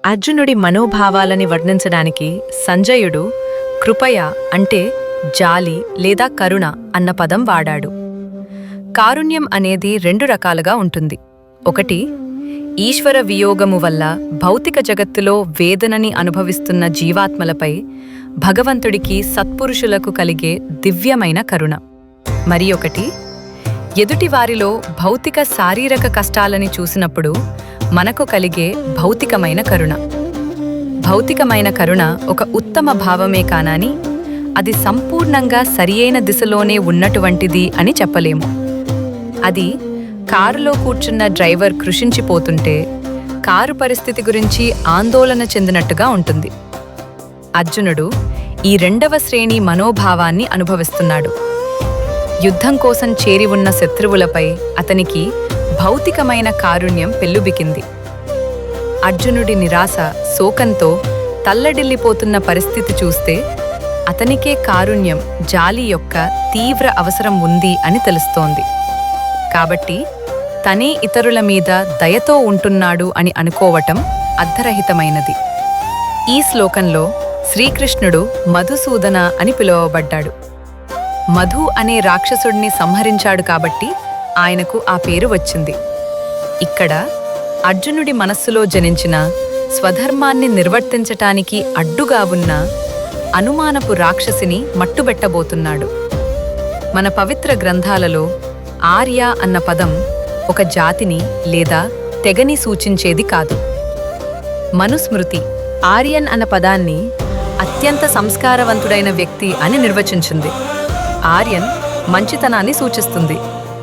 అర్జునుడి మనోభావాలని వర్ణించడానికి సంజయుడు కృపయ అంటే జాలి లేదా కరుణ అన్న పదం వాడాడు. కారుణ్యం అనేది రెండు రకాలుగా ఉంటుంది. ఒకటి, ఈశ్వర వియోగము వల్ల భౌతిక జగత్తులో వేదనని అనుభవిస్తున్న జీవాత్మలపై భగవంతుడికి సత్పురుషులకు కలిగే దివ్యమైన కరుణ. మరి ఒకటి, ఎదుటివారిలో భౌతిక శారీరక కష్టాలని చూసినప్పుడు మనకు కలిగే భౌతికమైన కరుణ. భౌతికమైన కరుణ ఒక ఉత్తమ భావమే కానాని అది సంపూర్ణంగా సరియైన దిశలోనే ఉన్నటువంటిది అని చెప్పలేము. అది కారులో కూర్చున్న డ్రైవర్ కృషించిపోతుంటే కారు పరిస్థితి గురించి ఆందోళన చెందినట్టుగా ఉంటుంది. అర్జునుడు ఈ రెండవ శ్రేణి మనోభావాన్ని అనుభవిస్తున్నాడు. యుద్ధం కోసం చేరి ఉన్న శత్రువులపై అతనికి భౌతికమైన కారుణ్యం పెల్లుబికింది. అర్జునుడి నిరాశ, శోకంతో తల్లడిల్లిపోతున్న పరిస్థితి చూస్తే అతనికే కారుణ్యం, జాలి యొక్క తీవ్ర అవసరం ఉంది అని తెలుస్తోంది. కాబట్టి తనే ఇతరుల మీద దయతో ఉంటున్నాడు అని అనుకోవటం అర్థరహితమైనది. ఈ శ్లోకంలో శ్రీకృష్ణుడు మధుసూదన అని పిలువబడ్డాడు. మధు అనే రాక్షసుడిని సంహరించాడు కాబట్టి ఆయనకు ఆ పేరు వచ్చింది. ఇక్కడ అర్జునుడి మనస్సులో జనించిన స్వధర్మాన్ని నిర్వర్తించటానికి అడ్డుగా ఉన్న అనుమానపు రాక్షసిని మట్టుబెట్టబోతున్నాడు. మన పవిత్ర గ్రంథాలలో ఆర్య అన్న పదం ఒక జాతిని లేదా తెగని సూచించేది కాదు. మనుస్మృతి ఆర్యన్ అన్న పదాన్ని అత్యంత సంస్కారవంతుడైన వ్యక్తి అని నిర్వచించింది. ఆర్యన్ మంచితనాన్ని సూచిస్తుంది,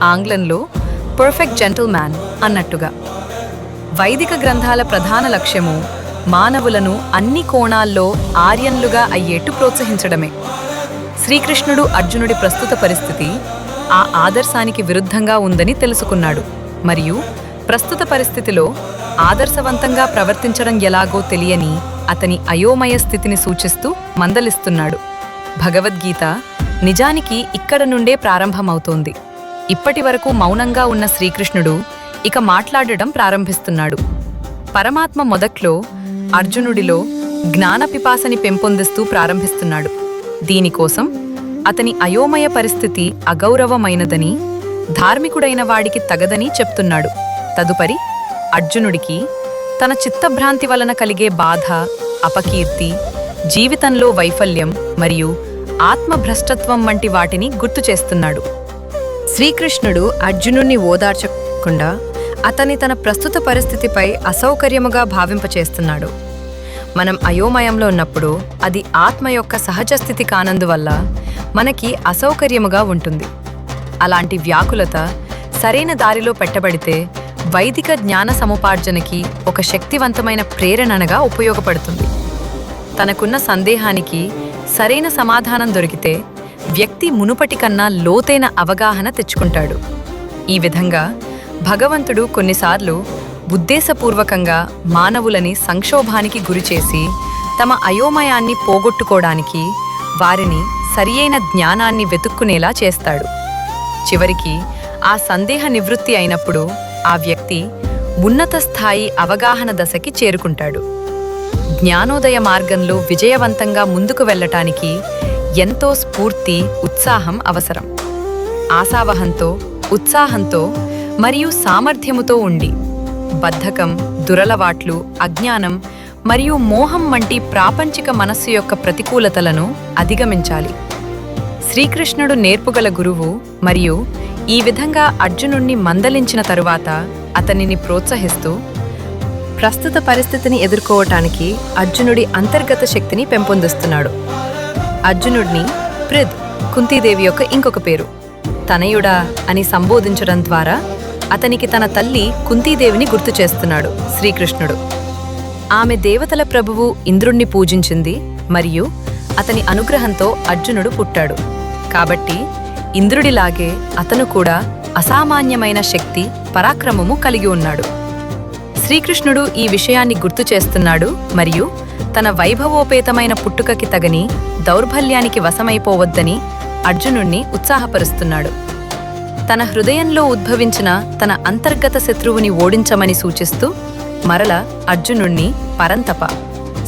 ఆంగ్లంలో పర్ఫెక్ట్ జెంటిల్మ్యాన్ అన్నట్టుగా. వైదిక గ్రంథాల ప్రధాన లక్ష్యము మానవులను అన్ని కోణాల్లో ఆర్యన్లుగా అయ్యేట్టు ప్రోత్సహించడమే. శ్రీకృష్ణుడు అర్జునుడి ప్రస్తుత పరిస్థితి ఆ ఆదర్శానికి విరుద్ధంగా ఉందని తెలుసుకున్నాడు మరియు ప్రస్తుత పరిస్థితిలో ఆదర్శవంతంగా ప్రవర్తించడం ఎలాగో తెలియని అతని అయోమయ స్థితిని సూచిస్తూ మందలిస్తున్నాడు. భగవద్గీత నిజానికి ఇక్కడ నుండే ప్రారంభమవుతోంది. ఇప్పటి వరకు మౌనంగా ఉన్న శ్రీకృష్ణుడు ఇక మాట్లాడడం ప్రారంభిస్తున్నాడు. పరమాత్మ మొదట్లో అర్జునుడిలో జ్ఞాన పిపాసని పెంపొందిస్తూ ప్రారంభిస్తున్నాడు. దీనికోసం అతని అయోమయ పరిస్థితి అగౌరవమైనదని, ధార్మికుడైన వాడికి తగదని చెప్తున్నాడు. తదుపరి అర్జునుడికి తన చిత్తభ్రాంతి వలన కలిగే బాధ, అపకీర్తి, జీవితంలో వైఫల్యం మరియు ఆత్మభ్రష్టత్వం వంటి వాటిని గుర్తు చేస్తున్నాడు. శ్రీకృష్ణుడు అర్జునుణ్ణి ఓదార్చకుండా అతని తన ప్రస్తుత పరిస్థితిపై అసౌకర్యముగా భావింపచేస్తున్నాడు. మనం అయోమయంలో ఉన్నప్పుడు అది ఆత్మ యొక్క సహజ స్థితి కానందువల్ల మనకి అసౌకర్యముగా ఉంటుంది. అలాంటి వ్యాకులత సరైన దారిలో పెట్టబడితే వైదిక జ్ఞాన సముపార్జనకి ఒక శక్తివంతమైన ప్రేరణగా ఉపయోగపడుతుంది. తనకున్న సందేహానికి సరైన సమాధానం దొరికితే వ్యక్తి మునుపటి కన్నా లోతైన అవగాహన తెచ్చుకుంటాడు. ఈ విధంగా భగవంతుడు కొన్నిసార్లు ఉద్దేశపూర్వకంగా మానవులని సంక్షోభానికి గురిచేసి తమ అయోమయాన్ని పోగొట్టుకోవడానికి వారిని సరియైన జ్ఞానాన్ని వెతుక్కునేలా చేస్తాడు. చివరికి ఆ సందేహ నివృత్తి అయినప్పుడు ఆ వ్యక్తి ఉన్నత స్థాయి అవగాహన దశకి చేరుకుంటాడు. జ్ఞానోదయ మార్గంలో విజయవంతంగా ముందుకు వెళ్ళటానికి ఎంతో స్ఫూర్తి, ఉత్సాహం అవసరం. ఆశావహంతో, ఉత్సాహంతో మరియు సామర్థ్యముతో ఉండి బద్ధకం, దురలవాట్లు, అజ్ఞానం మరియు మోహం వంటి ప్రాపంచిక మనస్సు యొక్క ప్రతికూలతలను అధిగమించాలి. శ్రీకృష్ణుడు నేర్పుగల గురువు మరియు ఈ విధంగా అర్జునుణ్ణి మందలించిన తరువాత అతనిని ప్రోత్సహిస్తూ ప్రస్తుత పరిస్థితిని ఎదుర్కోవటానికి అర్జునుడి అంతర్గత శక్తిని పెంపొందిస్తున్నాడు. అర్జునుడిని పృథ్, కుంతీదేవి యొక్క ఇంకొక పేరు, తనయుడా అని సంబోధించడం ద్వారా అతనికి తన తల్లి కుంతీదేవిని గుర్తు చేస్తున్నాడు శ్రీకృష్ణుడు. ఆమె దేవతల ప్రభువు ఇంద్రుణ్ణి పూజించింది మరియు అతని అనుగ్రహంతో అర్జునుడు పుట్టాడు. కాబట్టి ఇంద్రుడిలాగే అతను కూడా అసామాన్యమైన శక్తి, పరాక్రమము కలిగి ఉన్నాడు. శ్రీకృష్ణుడు ఈ విషయాన్ని గుర్తు చేస్తున్నాడు మరియు తన వైభవోపేతమైన పుట్టుకకి తగని దౌర్బల్యానికి వశమైపోవద్దని అర్జునుణ్ణి ఉత్సాహపరుస్తున్నాడు. తన హృదయంలో ఉద్భవించిన తన అంతర్గత శత్రువుని ఓడించమని సూచిస్తూ మరల అర్జునుణ్ణి పరంతప,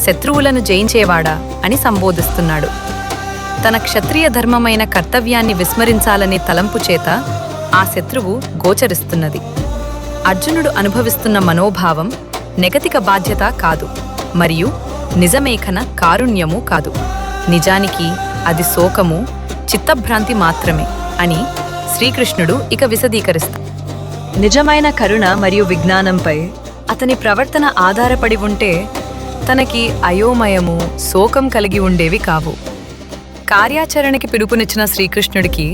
శత్రువులను జయించేవాడా అని సంబోధిస్తున్నాడు. తన క్షత్రియ ధర్మమైన కర్తవ్యాన్ని విస్మరించాలనే తలంపు చేత ఆ శత్రువు గోచరిస్తున్నది. అర్జునుడు అనుభవిస్తున్న మనోభావం నెగతిక బాధ్యత కాదు, మరియు నిజమేఖన కారుణ్యము కాదు. నిజానికి అది శోకము, చిత్తభ్రాంతి మాత్రమే అని శ్రీకృష్ణుడు ఇక విశదీకరిస్తాడు. నిజమైన కరుణ మరియు విజ్ఞానంపై అతని ప్రవర్తన ఆధారపడి ఉంటే తనకి అయోమయము, శోకం కలిగి ఉండేవి కావు. కార్యాచరణకి పిలుపునిచ్చిన శ్రీకృష్ణుడికి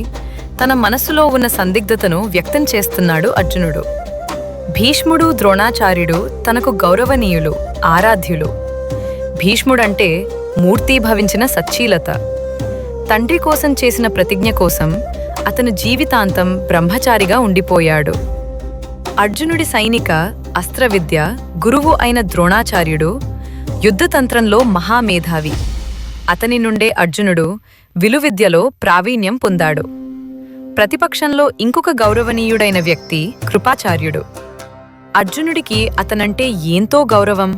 తన మనస్సులో ఉన్న సందిగ్ధతను వ్యక్తం చేస్తున్నాడు అర్జునుడు. భీష్ముడు, ద్రోణాచార్యుడు తనకు గౌరవనీయులు, ఆరాధ్యులు. భీష్ముడంటే మూర్తీభవించిన సచ్చీలత. తండ్రి కోసం చేసిన ప్రతిజ్ఞ కోసం అతను జీవితాంతం బ్రహ్మచారిగా ఉండిపోయాడు. అర్జునుడి సైనిక, అస్త్రవిద్య గురువు అయిన ద్రోణాచార్యుడు యుద్ధతంత్రంలో మహామేధావి. అతని నుండే అర్జునుడు విలువిద్యలో ప్రావీణ్యం పొందాడు. ప్రతిపక్షంలో ఇంకొక గౌరవనీయుడైన వ్యక్తి కృపాచార్యుడు. అర్జునుడికి అతనంటే ఎంతో గౌరవం.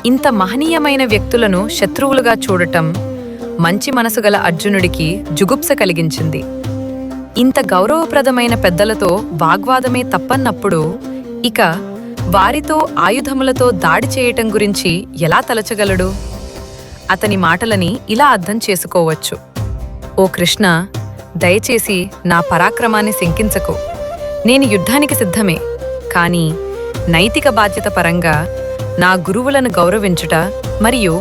ఇంత మహనీయమైన వ్యక్తులను శత్రువులుగా చూడటం మంచి మనసు గల అర్జునుడికి జుగుప్స కలిగించింది. ఇంత గౌరవప్రదమైన పెద్దలతో వాగ్వాదమే తప్పన్నప్పుడు ఇక వారితో ఆయుధములతో దాడి చేయటం గురించి ఎలా తలచగలడు? అతని మాటలని ఇలా అర్థం చేసుకోవచ్చు. ఓ కృష్ణ, దయచేసి నా పరాక్రమాన్ని శంకించకు. నేను యుద్ధానికి సిద్ధమే, కానీ నైతిక బాధ్యత పరంగా నా గురువులను గౌరవించుట మరియు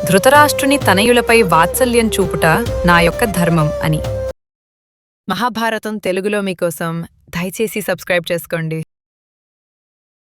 ధృతరాష్ట్రుని తనయులపై వాత్సల్యం చూపుట నా యొక్క ధర్మం అని. మహాభారతం తెలుగులో మీకోసం దయచేసి సబ్స్క్రైబ్ చేసుకోండి.